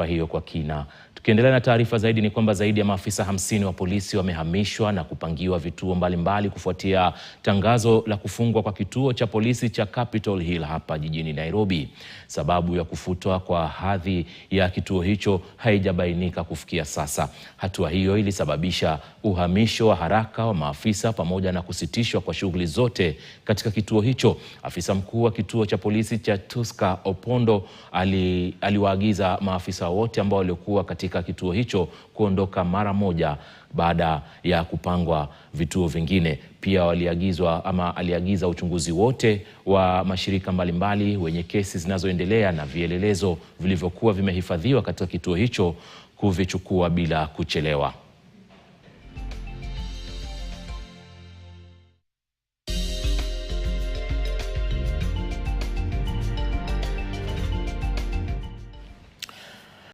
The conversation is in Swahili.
Hiyo kwa kina. Tukiendelea na taarifa zaidi ni kwamba zaidi ya maafisa 50 wa polisi wamehamishwa na kupangiwa vituo mbalimbali kufuatia tangazo la kufungwa kwa kituo cha polisi cha Capitol Hill hapa jijini Nairobi. Sababu ya kufutwa kwa hadhi ya kituo hicho haijabainika kufikia sasa. Hatua hiyo ilisababisha uhamisho wa haraka wa maafisa pamoja na kusitishwa kwa shughuli zote katika kituo hicho. Afisa mkuu wa kituo cha polisi cha Tusker Opondo aliwaagiza maafisa wote ambao walikuwa katika kituo hicho kuondoka mara moja baada ya kupangwa vituo vingine. Pia aliagiza uchunguzi wote wa mashirika mbalimbali wenye kesi zinazoendelea na vielelezo vilivyokuwa vimehifadhiwa katika kituo hicho kuvichukua bila kuchelewa.